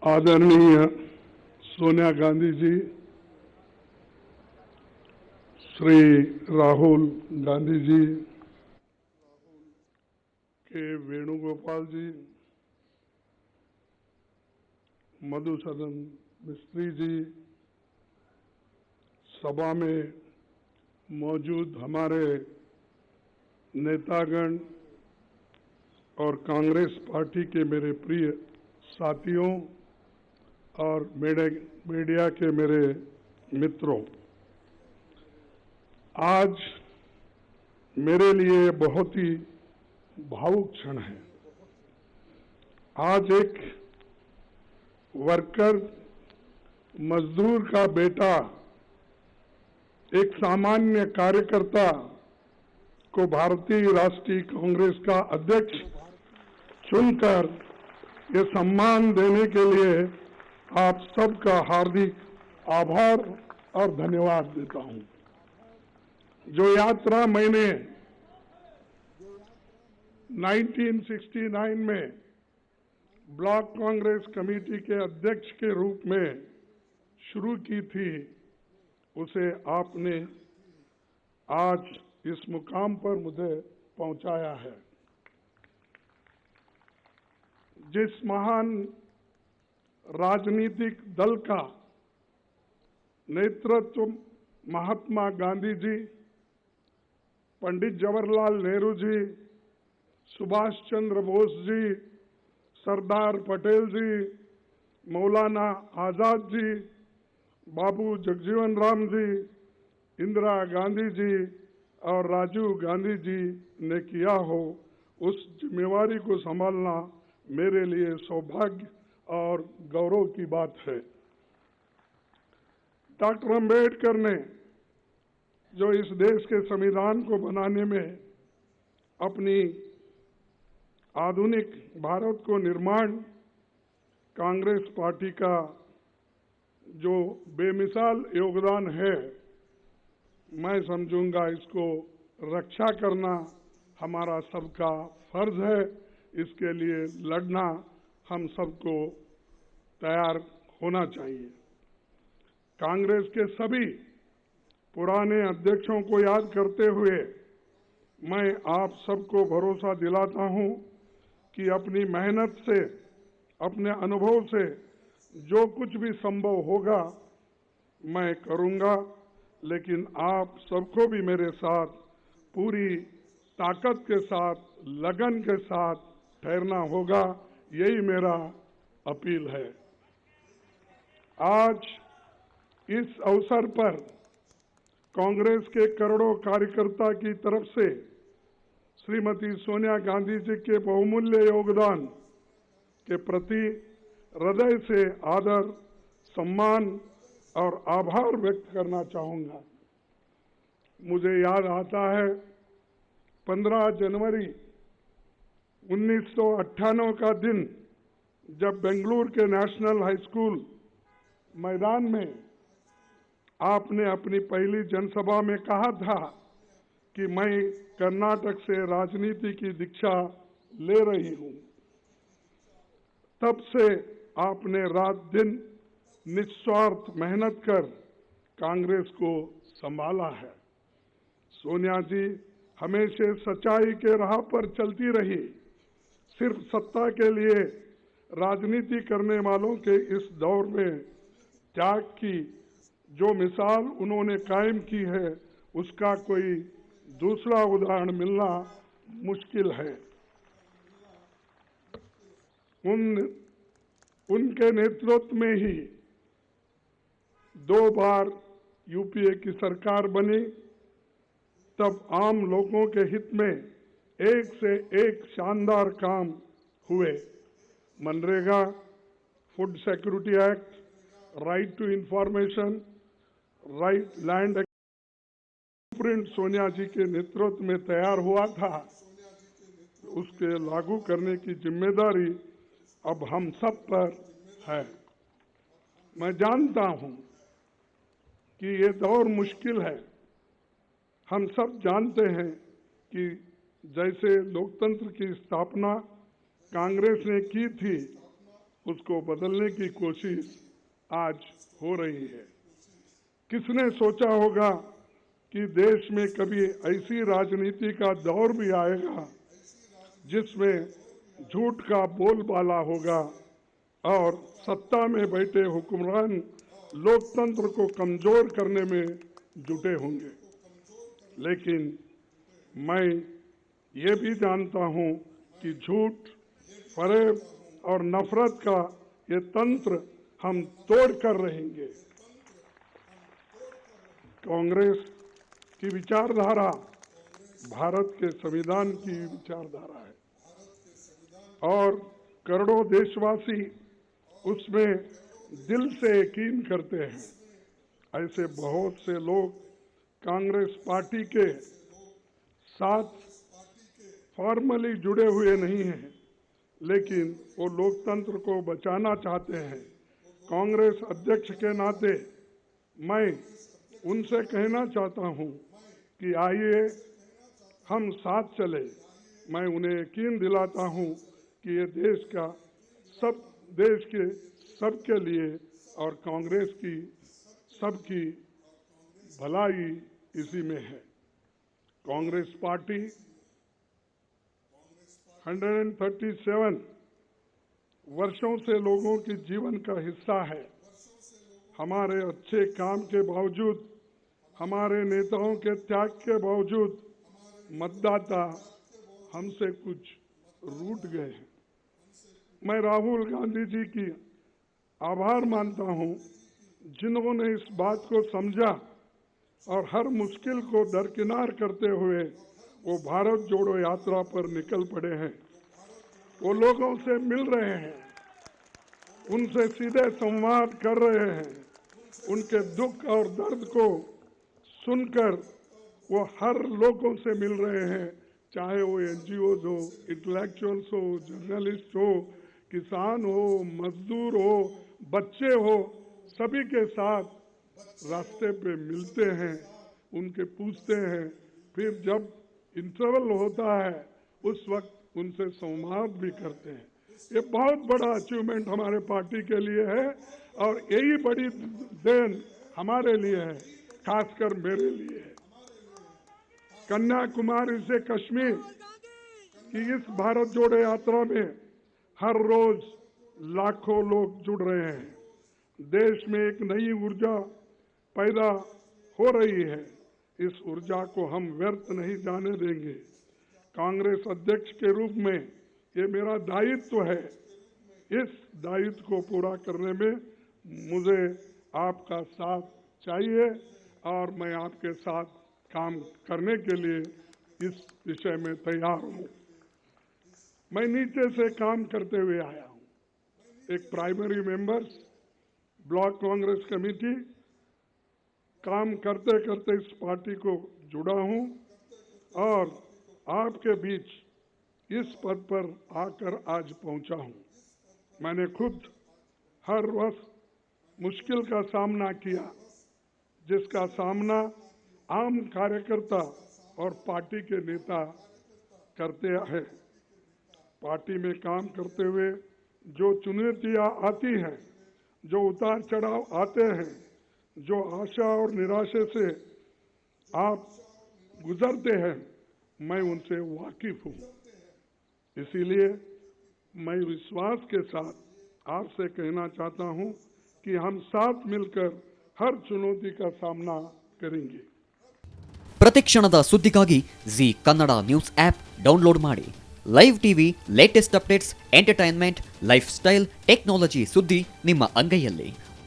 आदरणीय सोनिया गांधी जी, श्री राहुल गांधी जी, के वेणुगोपाल जी, मधुसूदन मिस्त्री जी, सभा में मौजूद हमारे नेतागण और कांग्रेस पार्टी के मेरे प्रिय साथियों और मीडिया के मेरे मित्रों, आज मेरे लिए बहुत ही भावुक क्षण है। आज एक वर्कर, मजदूर का बेटा, एक सामान्य कार्यकर्ता को भारतीय राष्ट्रीय कांग्रेस का अध्यक्ष चुनकर ये सम्मान देने के लिए आप सबका हार्दिक आभार और धन्यवाद देता हूं। जो यात्रा मैंने 1969 में ब्लॉक कांग्रेस कमेटी के अध्यक्ष के रूप में शुरू की थी, उसे आपने आज इस मुकाम पर मुझे पहुंचाया है। जिस महान राजनीतिक दल का नेतृत्व महात्मा गांधी जी, पंडित जवाहरलाल नेहरू जी, सुभाष चंद्र बोस जी, सरदार पटेल जी, मौलाना आजाद जी, बाबू जगजीवन राम जी, इंदिरा गांधी जी और राजीव गांधी जी ने किया हो, उस जिम्मेवारी को संभालना मेरे लिए सौभाग्य और गौरव की बात है। डॉक्टर अंबेडकर ने जो इस देश के संविधान को बनाने में अपनी आधुनिक भारत को निर्माण, कांग्रेस पार्टी का जो बेमिसाल योगदान है, मैं समझूंगा इसको रक्षा करना हमारा सबका फर्ज है। इसके लिए लड़ना हम सबको तैयार होना चाहिए। कांग्रेस के सभी पुराने अध्यक्षों को याद करते हुए मैं आप सबको भरोसा दिलाता हूं कि अपनी मेहनत से, अपने अनुभव से जो कुछ भी संभव होगा मैं करूंगा, लेकिन आप सबको भी मेरे साथ पूरी ताकत के साथ, लगन के साथ ठहरना होगा। यही मेरा अपील है। आज इस अवसर पर कांग्रेस के करोड़ों कार्यकर्ता की तरफ से श्रीमती सोनिया गांधी जी के बहुमूल्य योगदान के प्रति हृदय से आदर, सम्मान और आभार व्यक्त करना चाहूंगा। मुझे याद आता है 15 जनवरी 1998 का दिन, जब बेंगलुरु के नेशनल हाई स्कूल मैदान में आपने अपनी पहली जनसभा में कहा था कि मैं कर्नाटक से राजनीति की दीक्षा ले रही हूं। तब से आपने रात दिन निस्वार्थ मेहनत कर कांग्रेस को संभाला है। सोनिया जी हमेशा सच्चाई के राह पर चलती रही। सिर्फ सत्ता के लिए राजनीति करने वालों के इस दौर में त्याग की जो मिसाल उन्होंने कायम की है, उसका कोई दूसरा उदाहरण मिलना मुश्किल है। उनके नेतृत्व में ही 2 बार यूपीए की सरकार बनी। तब आम लोगों के हित में एक से एक शानदार काम हुए। MNREGA, food security act, right to information, right land print Sonia ji के नेतृत्व में तैयार हुआ था। उसके लागू करने की जिम्मेदारी अब हम सब पर है। मैं जानता हूं कि ये दौर मुश्किल है। हम सब जानते हैं कि जैसे लोकतंत्र की स्थापना कांग्रेस ने की थी, उसको बदलने की कोशिश आज हो रही है। किसने सोचा होगा कि देश में कभी ऐसी राजनीति का दौर भी आएगा जिसमें झूठ का बोलबाला होगा और सत्ता में बैठे हुक्मरान लोकतंत्र को कमजोर करने में जुटे होंगे। लेकिन मैं ये भी जानता हूं कि झूठ, फरेब और नफरत का ये तंत्र हम तोड़ कर रहेंगे। कांग्रेस की विचारधारा भारत के संविधान की विचारधारा है और करोड़ों देशवासी उसमें दिल से यकीन करते हैं। ऐसे बहुत से लोग कांग्रेस पार्टी के साथ फॉर्मली जुड़े हुए नहीं हैं, लेकिन वो लोकतंत्र को बचाना चाहते हैं। कांग्रेस अध्यक्ष के नाते मैं उनसे कहना चाहता हूं कि आइए हम साथ चले। मैं उन्हें यकीन दिलाता हूं कि ये देश के सबके लिए और कांग्रेस की सबकी भलाई इसी में है। कांग्रेस पार्टी 137 वर्षों से लोगों के जीवन का हिस्सा है। हमारे अच्छे काम के बावजूद, हमारे नेताओं के त्याग के बावजूद मतदाता हमसे कुछ रूठ गए हैं। मैं राहुल गांधी जी की आभार मानता हूं, जिन्होंने इस बात को समझा और हर मुश्किल को दरकिनार करते हुए वो भारत जोड़ो यात्रा पर निकल पड़े हैं। वो लोगों से मिल रहे हैं, उनसे सीधे संवाद कर रहे हैं, उनके दुख और दर्द को सुनकर वो हर लोगों से मिल रहे हैं, चाहे वो एनजीओज हो, इंटेलेक्चुअल्स हो, जर्नलिस्ट हो, किसान हो, मजदूर हो, बच्चे हो, सभी के साथ रास्ते पे मिलते हैं, उनके पूछते हैं। फिर जब इंटरवल होता है उस वक्त उनसे संवाद भी करते हैं। ये बहुत बड़ा अचीवमेंट हमारे पार्टी के लिए है और यही बड़ी देन हमारे लिए है, खासकर मेरे लिए है। कन्याकुमारी से कश्मीर की इस भारत जोड़ो यात्रा में हर रोज लाखों लोग जुड़ रहे हैं। देश में एक नई ऊर्जा पैदा हो रही है। इस ऊर्जा को हम व्यर्थ नहीं जाने देंगे। कांग्रेस अध्यक्ष के रूप में ये मेरा दायित्व है। इस दायित्व को पूरा करने में मुझे आपका साथ चाहिए और मैं आपके साथ काम करने के लिए इस विषय में तैयार हूं। मैं नीचे से काम करते हुए आया हूं। एक primary members, block Congress committee, काम करते करते इस पार्टी को जुड़ा हूं और आपके बीच इस पद पर आकर आज पहुंचा हूं। मैंने खुद हर वर्ष मुश्किल का सामना किया, जिसका सामना आम कार्यकर्ता और पार्टी के नेता करते हैं। पार्टी में काम करते हुए जो चुनौतियां आती हैं, जो उतार चढ़ाव आते हैं, जो आशा और निराशा से आप गुजरते हैं, मैं उनसे वाकिफ हूं। इसीलिए मैं विश्वास के साथ आपसे कहना चाहता हूं कि हम साथ मिलकर हर चुनौती का सामना करेंगे। ಪ್ರತಿಕ್ಷಣದ ಸುದ್ದಿಗಾಗಿ Zee Kannada news app download ಮಾಡಿ. Live TV, latest updates, entertainment, life style, technology ಸುದ್ದಿ ನಿಮ್ಮ ಅಂಗೈಯಲ್ಲಿ.